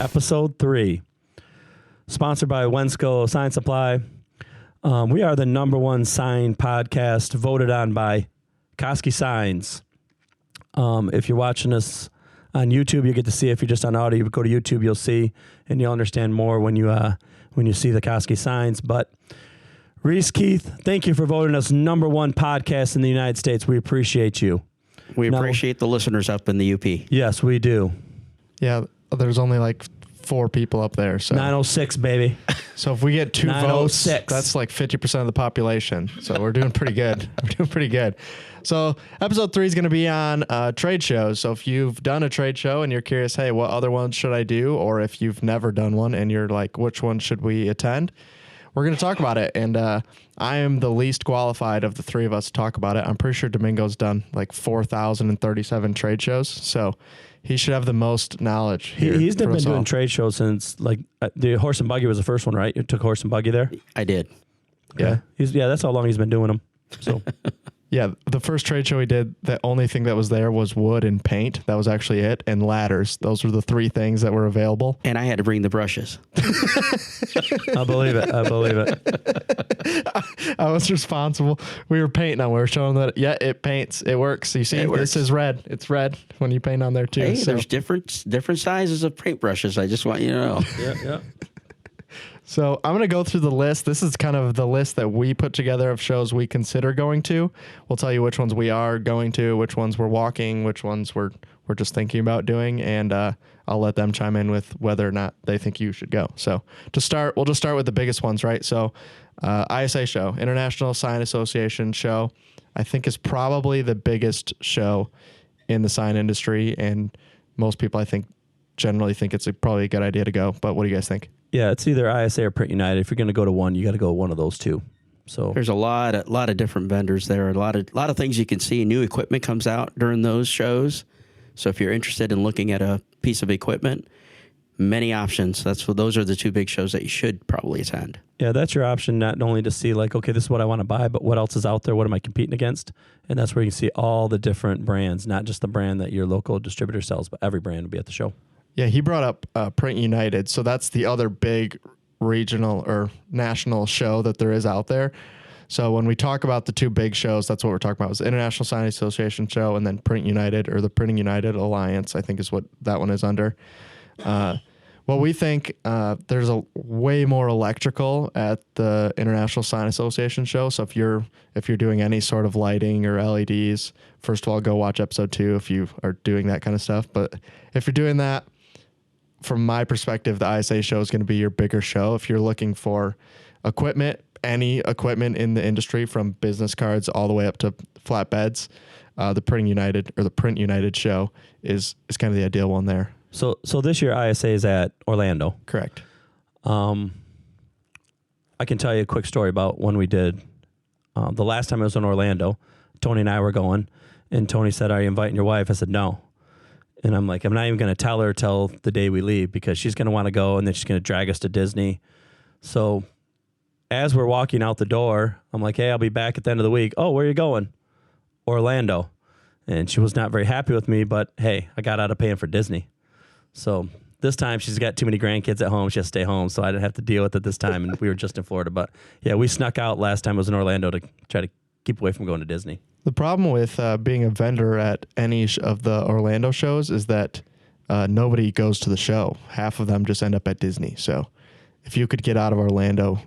episode 3. Sponsored by Wensco Sign Supply. We are the #1 sign podcast voted on by Koski Signs. If you're watching us on YouTube, you get to see. If you're just on audio, you go to YouTube, you'll see, and you'll understand more when you see the Koski Signs. But Reese, Keith, thank you for voting us #1 podcast in the United States. We appreciate you. We appreciate the listeners up in the UP. Yes, we do. Yeah, there's only like 4 people up there. So 906, baby. So if we get 2 votes, 906. that's like 50% of the population. So we're doing pretty good. We're doing pretty good. So episode 3 is going to be on trade shows. So if you've done a trade show and you're curious, hey, what other ones should I do? Or if you've never done one and you're like, which one should we attend? We're going to talk about it. And I am the least qualified of the 3 of us to talk about it. I'm pretty sure Domingo's done like 4,037 trade shows. So he should have the most knowledge. He's been doing trade shows since like the horse and buggy was the first one, right? You took horse and buggy there? I did. Yeah. That's how long he's been doing them. So yeah, the first trade show we did, the only thing that was there was wood and paint. That was actually it. And ladders. Those were the 3 things that were available. And I had to bring the brushes. I believe it. I was responsible. We were painting on. We were showing that, yeah, it paints. It works. You see, this is red. It's red when you paint on there too. Hey, there's different sizes of paint brushes. I just want you to know. Yeah. So I'm going to go through the list. This is kind of the list that we put together of shows we consider going to. We'll tell you which ones we are going to, which ones we're walking, which ones we're just thinking about doing, and I'll let them chime in with whether or not they think you should go. So to start, we'll just start with the biggest ones, right? So ISA show, International Sign Association show, I think is probably the biggest show in the sign industry, and most people I think generally think it's probably a good idea to go. But what do you guys think? Yeah, it's either ISA or Print United. If you're going to go to one, you got to go one of those 2. So there's a lot of different vendors there. A lot of things you can see. New equipment comes out during those shows. So if you're interested in looking at a piece of equipment, many options. Those are the 2 big shows that you should probably attend. Yeah, that's your option, not only to see like, okay, this is what I want to buy, but what else is out there? What am I competing against? And that's where you can see all the different brands, not just the brand that your local distributor sells, but every brand will be at the show. Yeah, he brought up Print United. So that's the other big regional or national show that there is out there. So when we talk about the 2 big shows, that's what we're talking about. Is the International Sign Association show and then Print United, or the Printing United Alliance, I think is what that one is under. Well, we think there's a way more electrical at the International Sign Association show. So if you're doing any sort of lighting or LEDs, first of all, go watch episode 2 if you are doing that kind of stuff. But if you're doing that, from my perspective, the ISA show is going to be your bigger show. If you're looking for equipment, any equipment in the industry, from business cards all the way up to flatbeds, the Printing United or the Print United show is kind of the ideal one there. So this year ISA is at Orlando. Correct. I can tell you a quick story about when we did. The last time I was in Orlando, Tony and I were going, and Tony said, "Are you inviting your wife?" I said, "No." And I'm like, I'm not even going to tell her till the day we leave, because she's going to want to go, and then she's going to drag us to Disney. So as we're walking out the door, I'm like, "Hey, I'll be back at the end of the week." "Oh, where are you going?" "Orlando." And she was not very happy with me, but hey, I got out of paying for Disney. So this time she's got too many grandkids at home. She has to stay home, so I didn't have to deal with it this time, and we were just in Florida. But yeah, we snuck out last time I was in Orlando to try to keep away from going to Disney. The problem with being a vendor at any of the Orlando shows is that nobody goes to the show. Half of them just end up at Disney. So if you could get out of Orlando,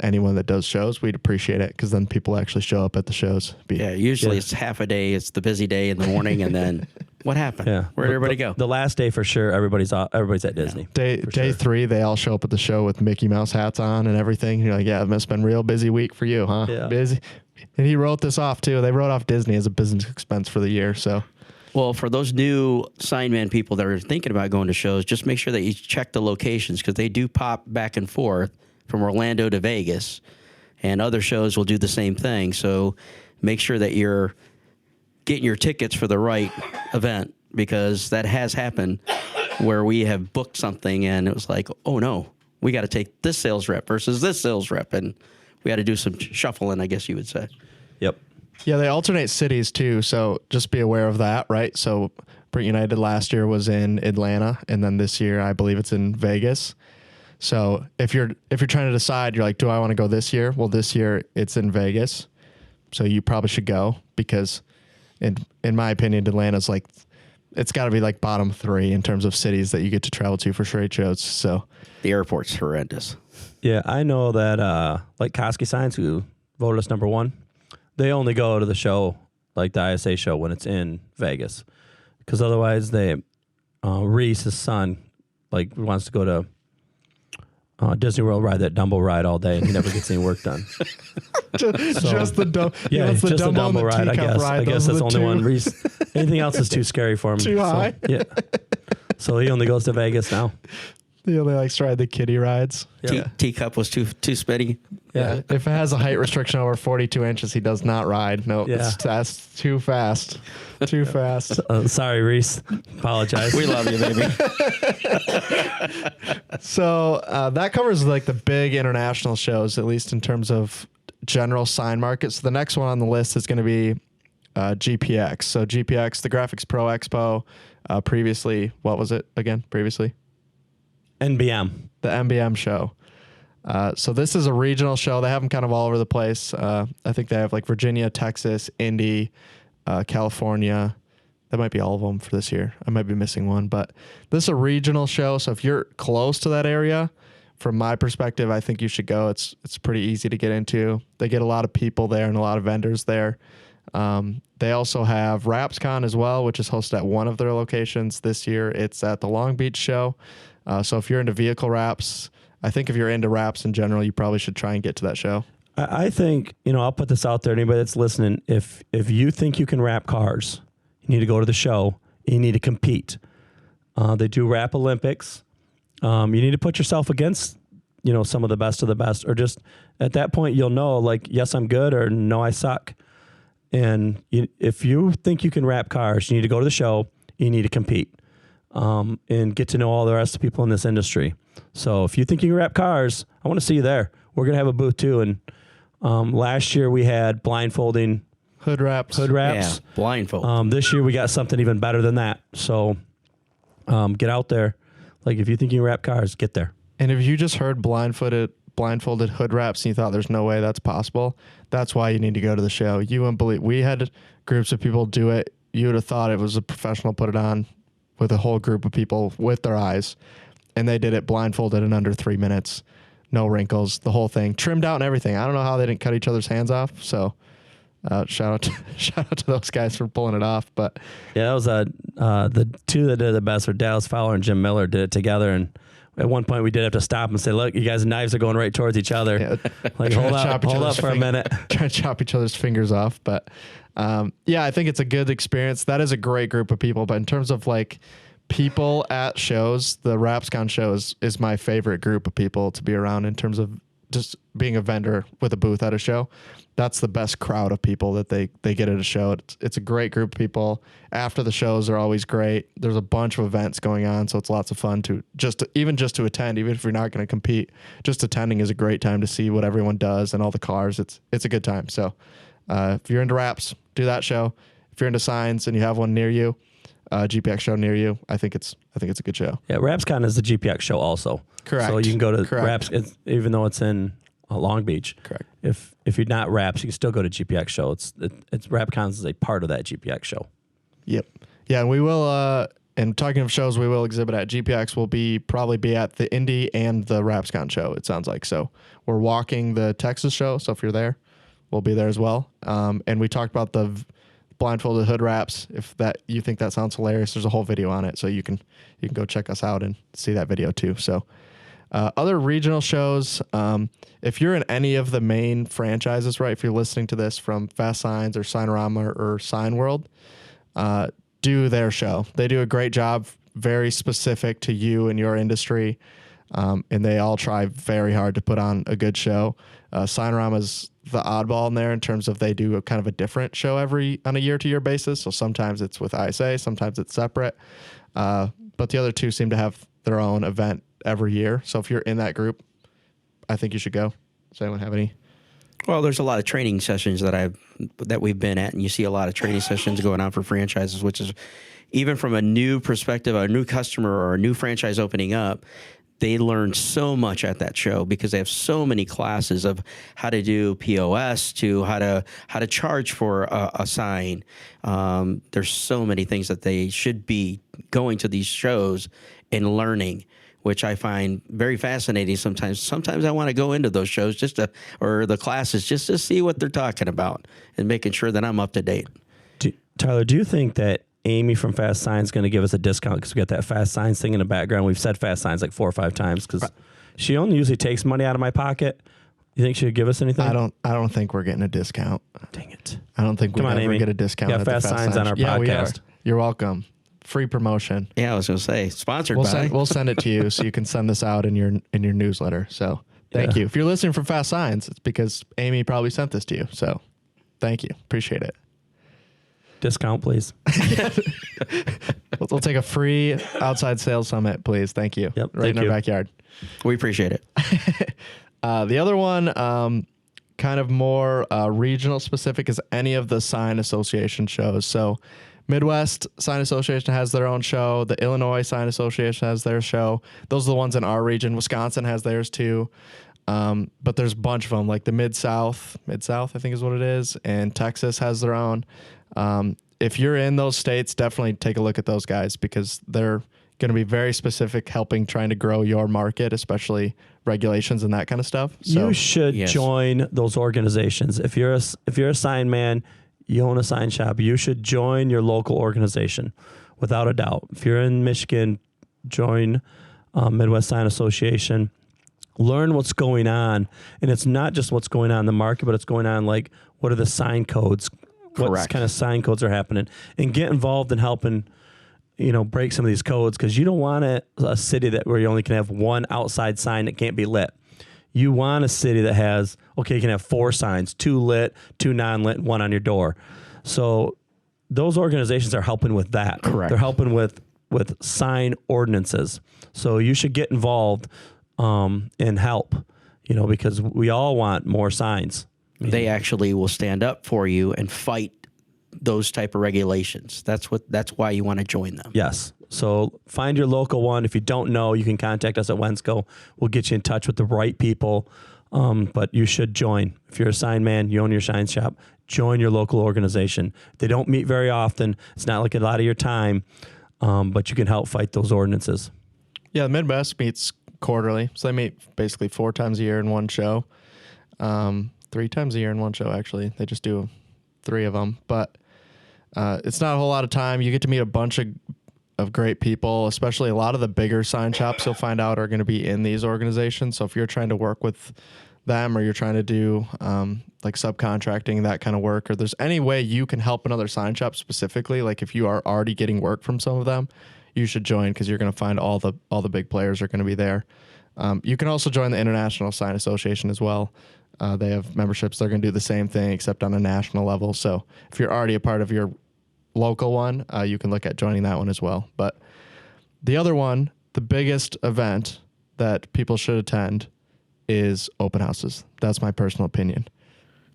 anyone that does shows, we'd appreciate it, because then people actually show up at the shows. Usually it's half a day. It's the busy day in the morning, and then what happened? Yeah. Where'd everybody go? The last day for sure, everybody's at Disney. Day 3, they all show up at the show with Mickey Mouse hats on and everything. You're like, yeah, it must have been a real busy week for you, huh? Yeah. Busy. And he wrote this off too. They wrote off Disney as a business expense for the year. So, well, for those new Signman people that are thinking about going to shows, just make sure that you check the locations, because they do pop back and forth from Orlando to Vegas, and other shows will do the same thing. So make sure that you're getting your tickets for the right event, because that has happened where we have booked something and it was like, oh no, we got to take this sales rep versus this sales rep, and we had to do some shuffling, I guess you would say. Yep. Yeah, they alternate cities too, so just be aware of that, right? So Print United last year was in Atlanta, and then this year I believe it's in Vegas. So if you're trying to decide, you're like, do I want to go this year? Well, this year it's in Vegas, so you probably should go because, in my opinion, Atlanta's like, it's got to be like bottom 3 in terms of cities that you get to travel to for trade shows. So the airport's horrendous. Yeah, I know that like Koski Signs, who voted us number 1, they only go to the show, like the ISA show, when it's in Vegas, because otherwise Reese, his son, like wants to go to Disney World, ride that Dumbo ride all day, and he never gets any work done. just the Dumbo. Yeah, just the Dumbo ride. I guess. Ride. I guess that's the only one. Reese, anything else is too scary for him. Too high. Yeah. So he only goes to Vegas now. He only likes to ride the kiddie rides. Yeah. Teacup was too spinny. Yeah. If it has a height restriction over 42 inches, he does not ride. No, that's too fast. Too fast. Sorry, Reese. Apologize. We love you, baby. So that covers like the big international shows, at least in terms of general sign market. So the next one on the list is going to be GPX. So GPX, the Graphics Pro Expo. Previously, what was it again? Previously? NBM. The NBM show. So this is a regional show. They have them kind of all over the place. I think they have like Virginia, Texas, Indy, California. That might be all of them for this year. I might be missing one, but this is a regional show. So if you're close to that area, from my perspective, I think you should go. It's pretty easy to get into. They get a lot of people there and a lot of vendors there. They also have RapsCon as well, which is hosted at one of their locations. This year, it's at the Long Beach show. So if you're into vehicle wraps, I think if you're into wraps in general, you probably should try and get to that show. I think, I'll put this out there. Anybody that's listening, if you think you can wrap cars, you need to go to the show. You need to compete. They do Wrap Olympics. You need to put yourself against, some of the best, or just at that point, you'll know, like, yes, I'm good, or no, I suck. And if you think you can wrap cars, you need to go to the show. You need to compete. And get to know all the rest of the people in this industry. So if you think you can wrap cars, I want to see you there. We're going to have a booth too. And last year we had blindfolding hood wraps. Yeah, blindfold. This year we got something even better than that. So get out there. Like if you think you can wrap cars, get there. And if you just heard blindfolded hood wraps and you thought there's no way that's possible, that's why you need to go to the show. You wouldn't believe. We had groups of people do it. You would have thought it was a professional put it on with a whole group of people with their eyes, and they did it blindfolded in under 3 minutes, no wrinkles, the whole thing, trimmed out and everything. I don't know how they didn't cut each other's hands off. So shout out to those guys for pulling it off. But yeah, that was the two that did the best were Dallas Fowler and Jim Miller did it together. And at one point we did have to stop and say, look, you guys' knives are going right towards each other. Yeah. Like hold up for a minute. Try to chop each other's fingers off. But yeah, I think it's a good experience. That is a great group of people. But in terms of like people at shows, the RapsCon show is my favorite group of people to be around in terms of just being a vendor with a booth at a show. That's the best crowd of people that they get at a show. It's a great group of people. After the shows are always great. There's a bunch of events going on, so it's lots of fun to attend, even if you're not going to compete. Just attending is a great time to see what everyone does and all the cars. It's a good time. So if you're into wraps, do that show. If you're into signs and you have one near you, GPX show near you, I think it's a good show. Yeah, RapsCon is the GPX show also. Correct. So you can go to Raps, even though it's in Long Beach. Correct. If you're not Raps, you can still go to GPX show. It's RapCon is a part of that GPX show. Yep. Yeah, and we will. And talking of shows, we will exhibit at GPX. Will probably be at the Indy and the RapsCon show. It sounds like so. We're walking the Texas show, so if you're there, we'll be there as well. And we talked about the blindfolded hood wraps. If you think that sounds hilarious, there's a whole video on it, so you can go check us out and see that video too. So. Other regional shows, if you're in any of the main franchises, right, if you're listening to this from Fast Signs or Signarama or Sign World, do their show. They do a great job, very specific to you and your industry, and they all try very hard to put on a good show. Signarama's the oddball in there in terms of they do a kind of a different show on a year-to-year basis, so sometimes it's with ISA, sometimes it's separate, but the other two seem to have their own event every year. So if you're in that group, I think you should go. Does anyone have any? Well, there's a lot of training sessions that we've been at, and you see a lot of training sessions going on for franchises, which is, even from a new perspective, a new customer or a new franchise opening up, they learn so much at that show because they have so many classes of how to do POS to how to charge for a sign. There's so many things that they should be going to these shows and learning, which I find very fascinating sometimes. Sometimes I want to go into those shows or the classes just to see what they're talking about and making sure that I'm up to date. Tyler, do you think that Amy from Fast Signs is going to give us a discount because we got that Fast Signs thing in the background? We've said Fast Signs like 4 or 5 times because she only usually takes money out of my pocket. You think she would give us anything? I don't think we're getting a discount. Dang it! I don't think we'll ever get a discount. We got Fast Signs on our podcast. We are. You're welcome. Free promotion. Yeah, I was going to say sponsored by. We'll send it to you so you can send this out in your newsletter. So thank you. If you're listening from Fast Signs, it's because Amy probably sent this to you. So thank you. Appreciate it. Discount, please. We'll take a free outside sales summit, please. Thank you. Yep, right in our backyard. We appreciate it. The other one, kind of more regional specific, is any of the sign association shows. So Midwest Sign Association has their own show. The Illinois Sign Association has their show. Those are the ones in our region. Wisconsin has theirs too. But there's a bunch of them, like the Mid-South, I think is what it is. And Texas has their own. If you're in those states, definitely take a look at those guys because they're going to be very specific, trying to grow your market, especially regulations and that kind of stuff. So you should join those organizations. If you're a sign man, you own a sign shop, you should join your local organization without a doubt. If you're in Michigan, join Midwest Sign Association. Learn what's going on. And it's not just what's going on in the market, but it's going on like what are the sign codes? What kind of sign codes are happening? And get involved in helping, break some of these codes because you don't want a city where you only can have one outside sign that can't be lit. You want a city that has, you can have 4 signs, 2 lit, 2 non-lit, 1 on your door. So those organizations are helping with that. Correct. They're helping with sign ordinances. So you should get involved and help, because we all want more signs. They actually will stand up for you and fight those type of regulations. That's why you want to join them. Yes. So find your local one. If you don't know, you can contact us at Wensco. We'll get you in touch with the right people. But you should join. If you're a sign man, you own your sign shop, join your local organization. They don't meet very often. It's not like a lot of your time, but you can help fight those ordinances. Yeah, the Midwest meets quarterly. So they meet basically 4 times a year in one show. 3 times a year in one show, actually. They just do 3 of them. But it's not a whole lot of time. You get to meet a bunch of great people, especially a lot of the bigger sign shops you'll find out are going to be in these organizations. So if you're trying to work with them or you're trying to do like subcontracting, that kind of work, or there's any way you can help another sign shop specifically, like if you are already getting work from some of them, you should join because you're going to find all the big players are going to be there. You can also join the International Sign Association as well. They have memberships. They're going to do the same thing except on a national level. So if you're already a part of your local one, you can look at joining that one as well. But the other one, the biggest event that people should attend is open houses. That's my personal opinion.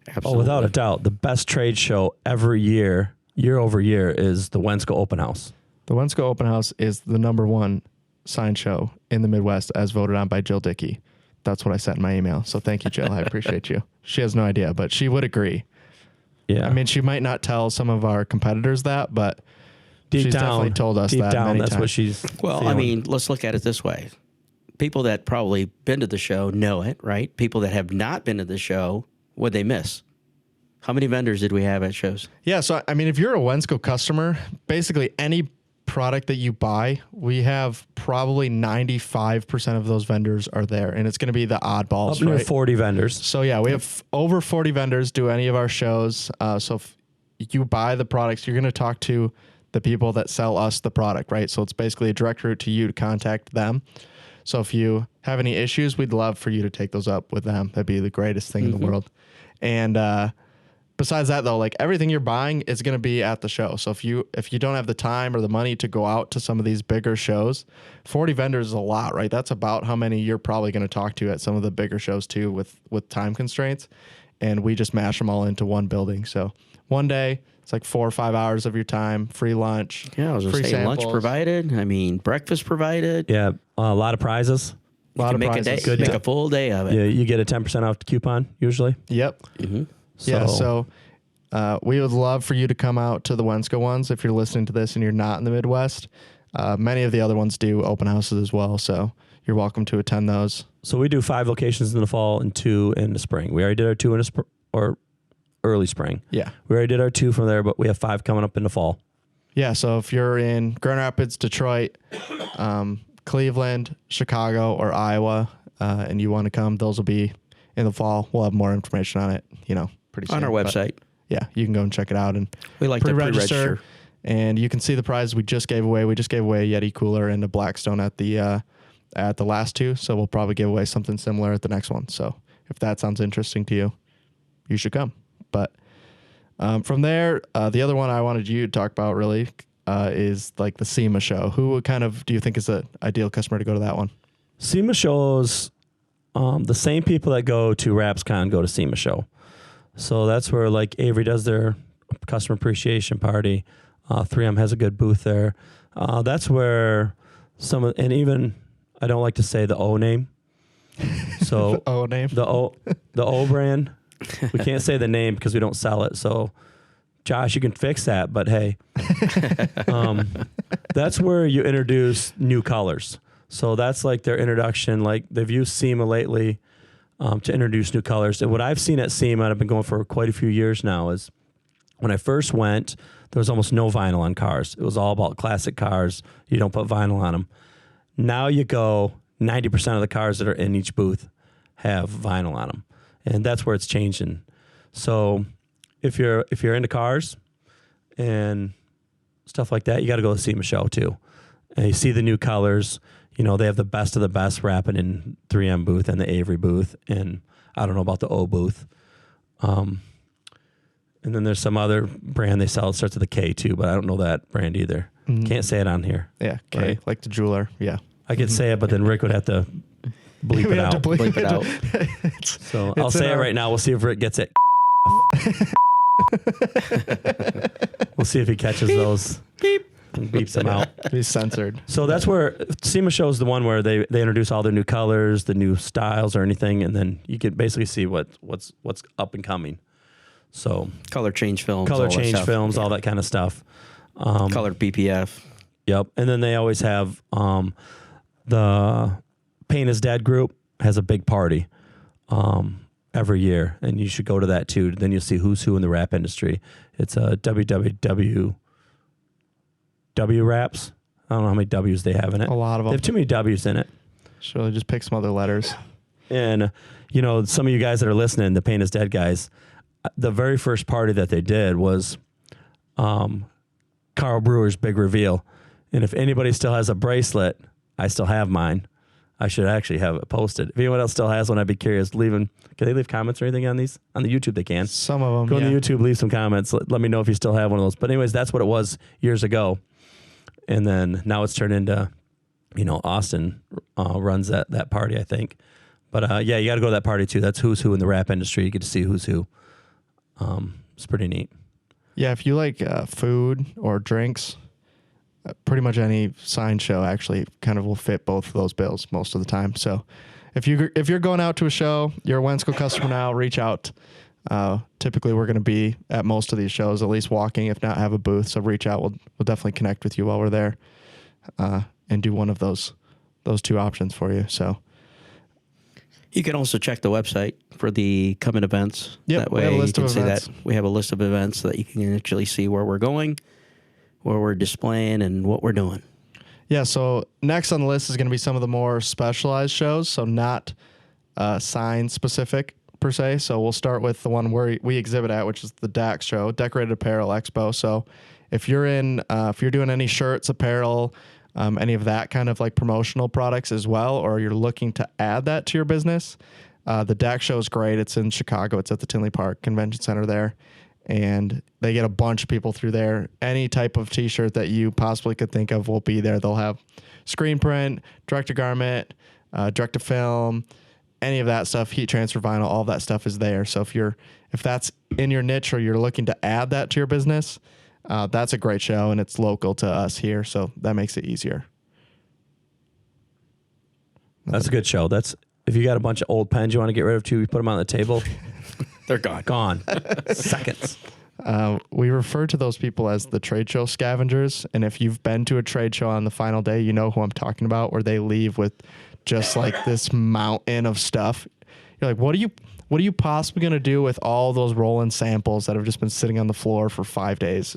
Absolutely. Oh, without a doubt, the best trade show every year over year, is the Wensco Open House. The Wensco Open House is the #1 sign show in the Midwest as voted on by Jill Dickey. That's what I sent in my email. So thank you, Jill. I appreciate you. She has no idea, but she would agree. Yeah. I mean, she might not tell some of our competitors that, but she's definitely told us that many that's times. what she's Well, feeling. I mean, let's look at it this way. People that probably been to the show know it, right? People that have not been to the show, what'd they miss? How many vendors did we have at shows? Yeah, so I mean, if you're a Wensco customer, basically any product that you buy, we have probably 95% of those vendors are there, and it's going to be the oddballs, up near right? 40 vendors. So yeah, we have over 40 vendors do any of our shows. So if you buy the products, you're going to talk to the people that sell us the product, right? So it's basically a direct route to you to contact them. So if you have any issues, we'd love for you to take those up with them. That'd be the greatest thing in the world. And besides that, though, like everything you're buying is going to be at the show. So if you don't have the time or the money to go out to some of these bigger shows, 40 vendors is a lot, right? That's about how many you're probably going to talk to at some of the bigger shows too, with time constraints. And we just mash them all into one building. So one day, It's like 4 or 5 hours of your time, free lunch. Yeah, I was going to say lunch provided. I mean, breakfast provided. Yeah, a lot of prizes. A lot of make prizes. Good, make a full day of it. Yeah, you get a 10% off coupon usually. Yep. So we would love for you to come out to the Wensco ones if you're listening to this and you're not in the Midwest. Many of the other ones do open houses as well, so you're welcome to attend those. So we do 5 locations in the fall and 2 in the spring. We already did our 2 in the or early spring. Yeah. We already did our 2 from there, but we have 5 coming up in the fall. Yeah, so if you're in Grand Rapids, Detroit, Cleveland, Chicago, or Iowa, and you want to come, those will be in the fall. We'll have more information on it, pretty soon. On our website. But yeah, you can go and check it out. And we like to pre-register. And you can see the prizes we just gave away. We just gave away a Yeti cooler and a Blackstone at the last 2, so we'll probably give away something similar at the next one. So if that sounds interesting to you, you should come. But from there, the other one I wanted you to talk about really is like the SEMA show. Who kind of do you think is the ideal customer to go to that one? SEMA shows, the same people that go to RapsCon go to SEMA show. So that's where like Avery does their customer appreciation party. 3M has a good booth there. That's where and even I don't like to say the O name. So the O name, the O brand. We can't say the name because we don't sell it. So, Josh, you can fix that. But hey, that's where you introduce new colors. So that's like their introduction. Like they've used SEMA lately to introduce new colors. And what I've seen at SEMA, and I've been going for quite a few years now, is when I first went, there was almost no vinyl on cars. It was all about classic cars. You don't put vinyl on them. Now you go, 90% of the cars that are in each booth have vinyl on them. And that's where it's changing. So if you're into cars and stuff like that, you got to go to the SEMA show too. And you see the new colors. They have the best of the best wrapping in 3M booth and the Avery booth. And I don't know about the O booth. And then there's some other brand they sell. It starts with a K too, but I don't know that brand either. Mm-hmm. Can't say it on here. Yeah, K, right? Like the jeweler. Yeah. I could say it, but then Rick would have to bleep it out. Bleep it out. So I'll say it right now. We'll see if Rick gets it. We'll see if he catches those. Beep. And beeps them out. He's censored. So that's where SEMA show is the one where they introduce all their new colors, the new styles or anything, and then you can basically see what's up and coming. So color change films, all that kind of stuff. Color PPF. Yep. And then they always have the Paint is Dead group has a big party every year, and you should go to that too. Then you'll see who's who in the rap industry. It's a WWW Raps. I don't know how many W's they have in it. A lot of them. They have too many W's in it. Sure, just pick some other letters. And, some of you guys that are listening, the Paint is Dead guys, the very first party that they did was Carl Brewer's big reveal. And if anybody still has a bracelet, I still have mine. I should actually have it posted. If anyone else still has one, I'd be curious. Can they leave comments or anything on these? On the YouTube, they can. Some of them, Go on the YouTube, leave some comments. Let me know if you still have one of those. But anyways, that's what it was years ago. And then now it's turned into, Austin runs that party, I think. But yeah, you got to go to that party too. That's who's who in the rap industry. You get to see who's who. It's pretty neat. Yeah, if you like food or drinks, pretty much any sign show actually kind of will fit both of those bills most of the time. So if you're going out to a show, you're a Wensco customer now, reach out. Typically we're going to be at most of these shows, at least walking, if not have a booth. So reach out. We'll definitely connect with you while we're there, and do one of those 2 options for you. So you can also check the website for the coming events. Yep, that way we have a list you of can see events. that we have a list of events so that you can actually see where we're going, where we're displaying, and what we're doing. Yeah, so next on the list is going to be some of the more specialized shows, so not sign specific per se. So we'll start with the one where we exhibit at, which is the DAX show, Decorated Apparel Expo. So if you're doing any shirts, apparel, any of that kind of like promotional products as well, or you're looking to add that to your business, the DAX show is great. It's in Chicago. It's at the Tinley Park Convention Center there. And they get a bunch of people through there. Any type of T-shirt that you possibly could think of will be there. They'll have screen print, direct to garment, direct to film, any of that stuff, heat transfer vinyl, all that stuff is there. So if that's in your niche or you're looking to add that to your business, that's a great show, and it's local to us here, so that makes it easier. That's a good show. If you got a bunch of old pens you want to get rid of too, you put them on the table. They're gone. Gone. Seconds. We refer to those people as the trade show scavengers, and if you've been to a trade show on the final day, you know who I'm talking about, where they leave with just like this mountain of stuff. You're like, what are you possibly going to do with all those rolling samples that have just been sitting on the floor for 5 days?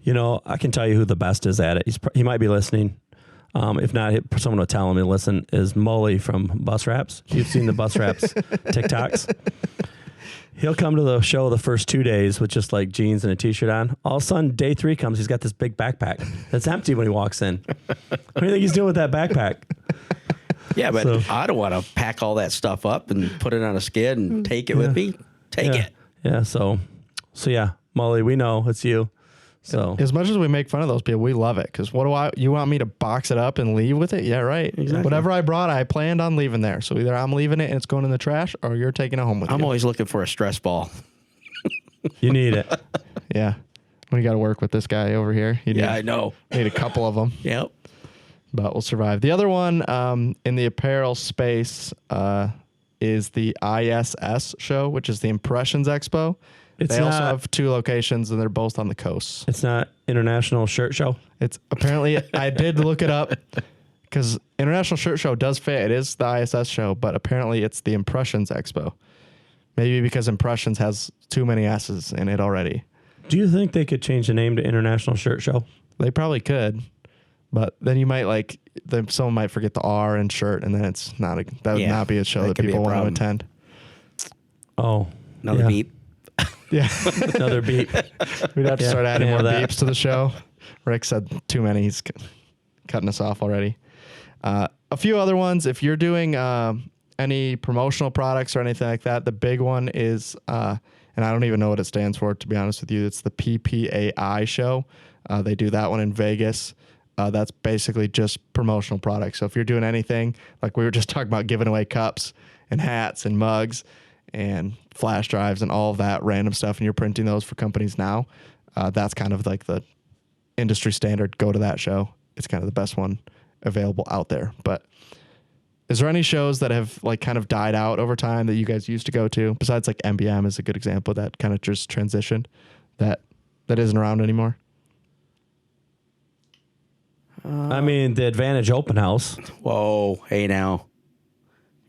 You know, I can tell you who the best is at it. He might be listening. If not, someone will tell him to listen, is Mully from Bus Wraps. You've seen the Bus Wraps TikToks. He'll come to the show the first 2 days with just like jeans and a t-shirt on. All of a sudden, day 3 comes, he's got this big backpack that's empty when he walks in. What do you think he's doing with that backpack? Yeah, but I don't want to pack all that stuff up and put it on a skid and take it with me. Take it. Yeah, so yeah, Mully, we know it's you. So as much as we make fun of those people, we love it, because you want me to box it up and leave with it? Yeah, right. Exactly. Whatever I brought, I planned on leaving there. So either I'm leaving it and it's going in the trash, or you're taking it home with you. I'm always looking for a stress ball. You need it. Yeah. When you got to work with this guy over here. I know. Need a couple of them. Yep. But we'll survive. The other one in the apparel space is the ISS show, which is the Impressions Expo. They also have 2 locations, and they're both on the coast. It's not International Shirt Show? It's apparently, I did look it up, because International Shirt Show does fit. It is the ISS show, but apparently it's the Impressions Expo. Maybe because Impressions has too many S's in it already. Do you think they could change the name to International Shirt Show? They probably could, but then you might someone might forget the R in shirt, and then that would not be a show that people want to attend. Oh, another beep. Yeah. Another beep. We'd have to start adding more beeps to the show. Rick said too many. He's cutting us off already. A few other ones. If you're doing any promotional products or anything like that, the big one is, and I don't even know what it stands for, to be honest with you. It's the PPAI show. They do that one in Vegas. That's basically just promotional products. So if you're doing anything, like we were just talking about, giving away cups and hats and mugs and flash drives and all of that random stuff, and you're printing those for companies now, that's kind of like the industry standard. Go to that show. It's kind of the best one available out there. But is there any shows that have like kind of died out over time that you guys used to go to, besides like MBM is a good example of that kind of just transitioned that isn't around anymore? I mean, the Advantage Open House. Whoa, hey now.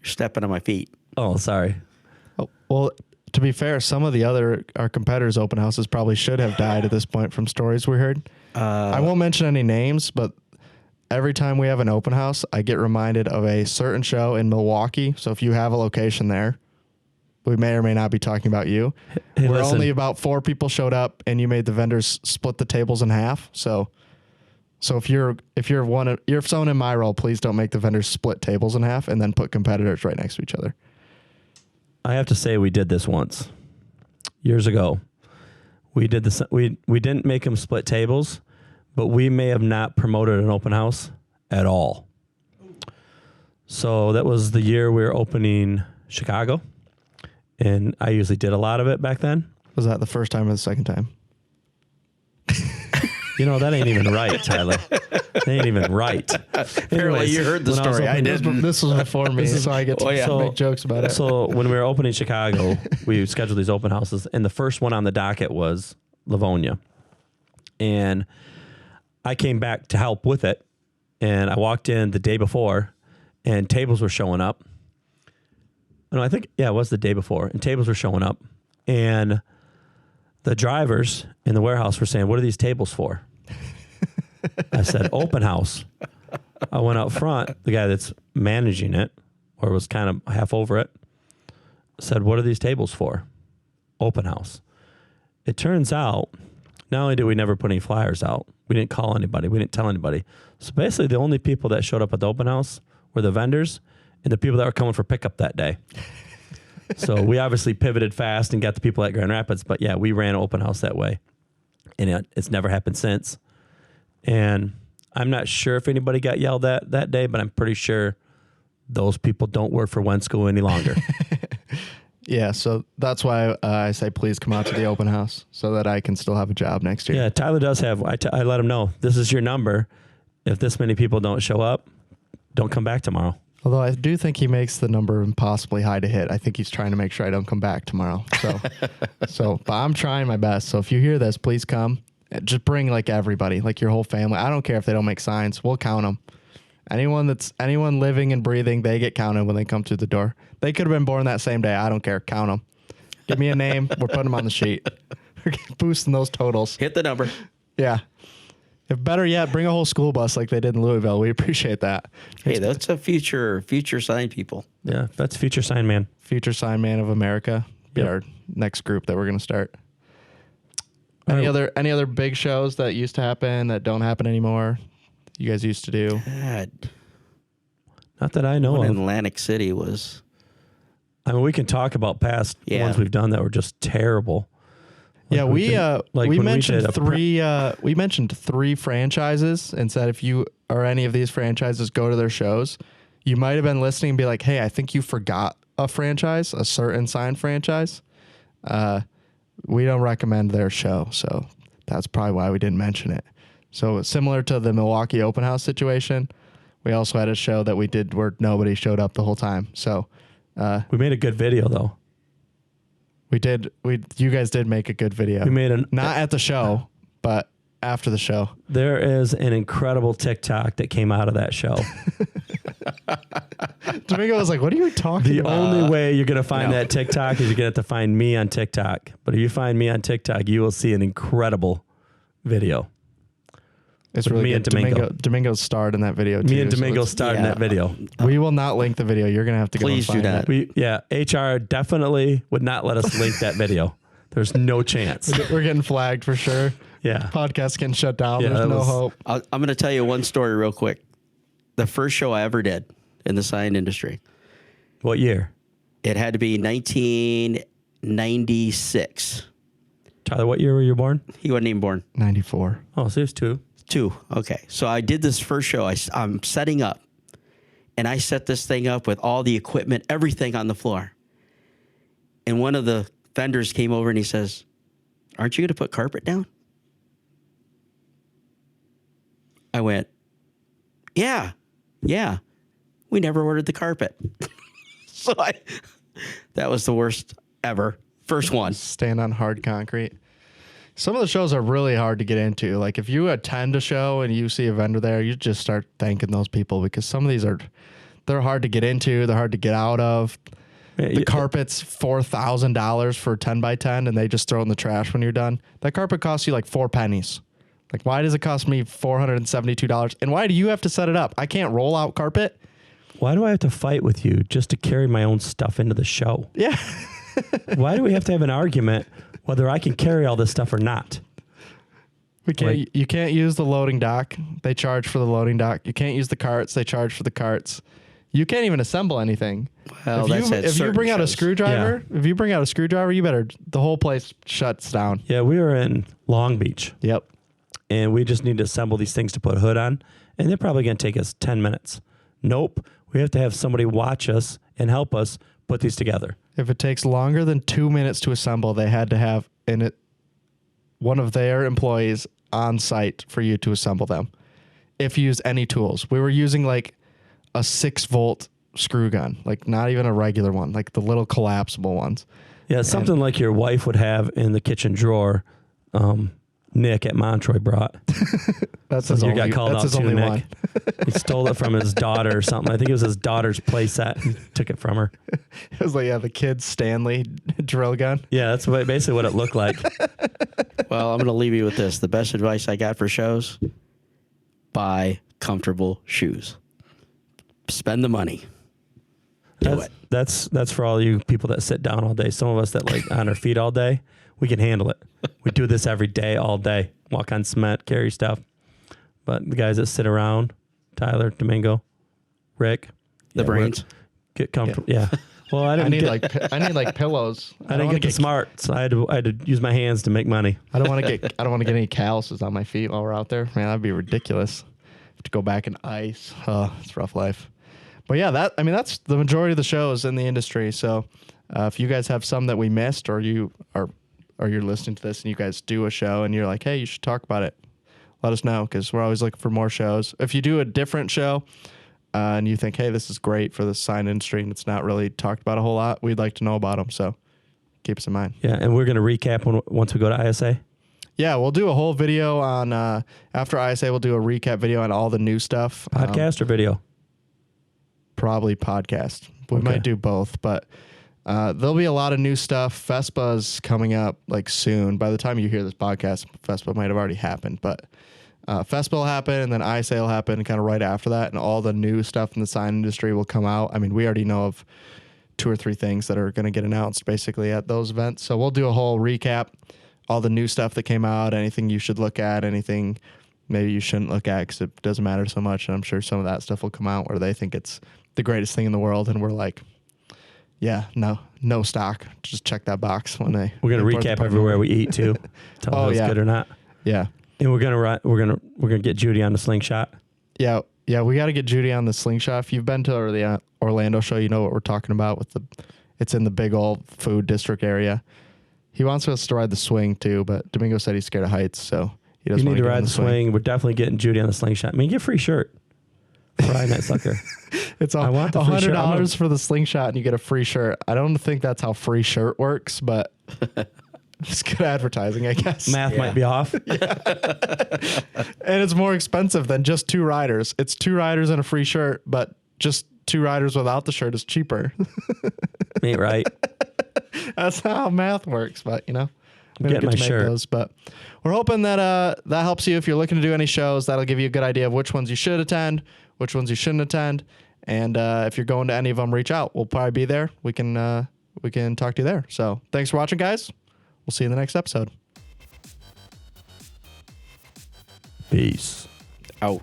You're stepping on my feet. Oh, sorry. Oh, well, to be fair, some of our competitors' open houses probably should have died at this point from stories we heard. I won't mention any names, but every time we have an open house, I get reminded of a certain show in Milwaukee. So if you have a location there, we may or may not be talking about you. Hey, where listen. only about 4 people showed up, and you made the vendors split the tables in half. So if you're someone in my role, please don't make the vendors split tables in half and then put competitors right next to each other. I have to say we did this once years ago. We did this. We didn't make them split tables, but we may have not promoted an open house at all. So that was the year we were opening Chicago, and I usually did a lot of it back then. Was that the first time or the second time? You know, that ain't even right, Tyler. That ain't even right. Apparently, you heard the story. I didn't. This was before me, so I get to make jokes about it. So when we were opening Chicago, we scheduled these open houses, and the first one on the docket was Livonia. And I came back to help with it, and I walked in the day before, and tables were showing up. No, I think, it was the day before, and tables were showing up, and the drivers in the warehouse were saying, "What are these tables for?" I said, "Open house." I went out front. The guy that's managing it, or was kind of half over it, said, "What are these tables for?" Open house. It turns out, not only did we never put any flyers out, we didn't call anybody, we didn't tell anybody. So basically, the only people that showed up at the open house were the vendors and the people that were coming for pickup that day. So we obviously pivoted fast and got the people at Grand Rapids, but yeah, we ran an open house that way, and it's never happened since. And I'm not sure if anybody got yelled at that day, but I'm pretty sure those people don't work for Wensco any longer. Yeah, so that's why I say please come out to the open house so that I can still have a job next year. Yeah, Tyler does have, I let him know, this is your number. If this many people don't show up, don't come back tomorrow. Although I do think he makes the number impossibly high to hit. I think he's trying to make sure I don't come back tomorrow. So, but I'm trying my best. So if you hear this, please come. Just bring like everybody, like your whole family. I don't care if they don't make signs. We'll count them. Anyone living and breathing, they get counted when they come through the door. They could have been born that same day. I don't care. Count them. Give me a name. We're putting them on the sheet. We're boosting those totals. Hit the number. Yeah. If better yet, bring a whole school bus like they did in Louisville. We appreciate that. Hey, that's a future sign people. Yeah, that's future sign man. Future Sign Man of America. Be our next group that we're going to start. Any other big shows that used to happen that don't happen anymore? You guys used to do? God. Not that I know of. Atlantic City was. I mean, we can talk about past ones we've done that were just terrible. Yeah, we mentioned we mentioned 3 franchises and said if you or any of these franchises go to their shows, you might have been listening and be like, hey, I think you forgot a franchise, a certain sign franchise. We don't recommend their show, so that's probably why we didn't mention it. So similar to the Milwaukee open house situation, we also had a show that we did where nobody showed up the whole time. So we made a good video though. You guys did make a good video. We made not at the show, but after the show. There is an incredible TikTok that came out of that show. Domingo was like, what are you talking about? The only way you're going to find that TikTok is you're going to have to find me on TikTok. But if you find me on TikTok, you will see an incredible video. It's really good. Domingo starred in that video too. Me and Domingo starred in that video. We will not link the video. You're going to have to go and find do that. it. HR definitely would not let us link that video. There's no chance. We're getting flagged for sure. Yeah. Podcast getting shut down. Yeah, There's no hope. I'm going to tell you one story real quick. The first show I ever did in the sign industry. What year? It had to be 1996. Tyler, what year were you born? He wasn't even born. 94. Oh, so it was 2. 2. Okay. So I did this first show. I'm setting up. And I set this thing up with all the equipment, everything on the floor. And one of the vendors came over and he says, aren't you going to put carpet down? I went, yeah. We never ordered the carpet. So that was the worst ever. First one. Stand on hard concrete. Some of the shows are really hard to get into. Like if you attend a show and you see a vendor there, you just start thanking those people because some of these they're hard to get into. They're hard to get out of. The carpet's $4,000 for 10 by 10 and they just throw it in the trash when you're done. That carpet costs you like 4 pennies. Like, why does it cost me $472? And why do you have to set it up? I can't roll out carpet. Why do I have to fight with you just to carry my own stuff into the show? Yeah. Why do we have to have an argument whether I can carry all this stuff or not? You can't use the loading dock. They charge for the loading dock. You can't use the carts. They charge for the carts. You can't even assemble anything. Well, if you bring out a screwdriver, the whole place shuts down. Yeah, we were in Long Beach. Yep. And we just need to assemble these things to put a hood on. And they're probably going to take us 10 minutes. Nope. We have to have somebody watch us and help us put these together. If it takes longer than 2 minutes to assemble, they had to have one of their employees on site for you to assemble them. If you use any tools. We were using like a 6-volt screw gun, like not even a regular one, like the little collapsible ones. Yeah, something like your wife would have in the kitchen drawer. Nick at Montroy brought. That's his only, got called that's out his too, only Nick. one. He stole it from his daughter or something. I think it was his daughter's play set and took it from her. It was like, the kid's Stanley drill gun. Yeah, that's basically what it looked like. Well, I'm going to leave you with this. The best advice I got for shows, buy comfortable shoes. Spend the money. That's for all you people that sit down all day. Some of us that like on our feet all day, we can handle it. We do this every day, all day. Walk on cement, carry stuff. But the guys that sit around, Tyler, Domingo, Rick, the brains, get comfortable. Yeah. Well, I need pillows. I didn't get the smarts. I had to use my hands to make money. I don't want to get any calluses on my feet while we're out there. Man, that'd be ridiculous. Have to go back and ice. Oh, it's a rough life. But yeah, that's the majority of the shows in the industry. So if you guys have some that we missed, or you're listening to this and you guys do a show and you're like, hey, you should talk about it, let us know, because we're always looking for more shows. If you do a different show and you think, hey, this is great for the sign industry and it's not really talked about a whole lot, we'd like to know about them. So keep us in mind. Yeah, and we're going to recap once we go to ISA. Yeah, we'll do a whole video on, after ISA, we'll do a recap video on all the new stuff. Podcast or video? Probably podcast. We might do both, but there'll be a lot of new stuff. FESPA's coming up like soon. By the time you hear this podcast, FESPA might have already happened, but FESPA will happen, and then ISA will happen kind of right after that, and all the new stuff in the sign industry will come out. I mean, we already know of 2 or 3 things that are going to get announced basically at those events. So we'll do a whole recap, all the new stuff that came out, anything you should look at, anything maybe you shouldn't look at because it doesn't matter so much. And I'm sure some of that stuff will come out where they think it's the greatest thing in the world, and we're like, yeah, no stock. Just check that box when they. We're gonna recap everywhere we eat too. Tell if it's good or not. Yeah, and we're gonna get Judy on the slingshot. Yeah, we got to get Judy on the slingshot. If you've been to the Orlando show, you know what we're talking about. It's in the big old food district area. He wants us to ride the swing too, but Domingo said he's scared of heights, so he doesn't. You need to ride the swing. We're definitely getting Judy on the slingshot. I mean, get a free shirt. Riding that sucker. It's $100 for the slingshot, and you get a free shirt. I don't think that's how free shirt works, but it's good advertising, I guess. Math might be off. And it's more expensive than just 2 riders. It's 2 riders and a free shirt, but just 2 riders without the shirt is cheaper. Ain't right. That's how math works, but we Get don't my to make shirt. those. But we're hoping that that helps you if you're looking to do any shows. That'll give you a good idea of which ones you should attend, which ones you shouldn't attend, and if you're going to any of them, reach out. We'll probably be there. We can talk to you there. So thanks for watching, guys. We'll see you in the next episode. Peace. Out.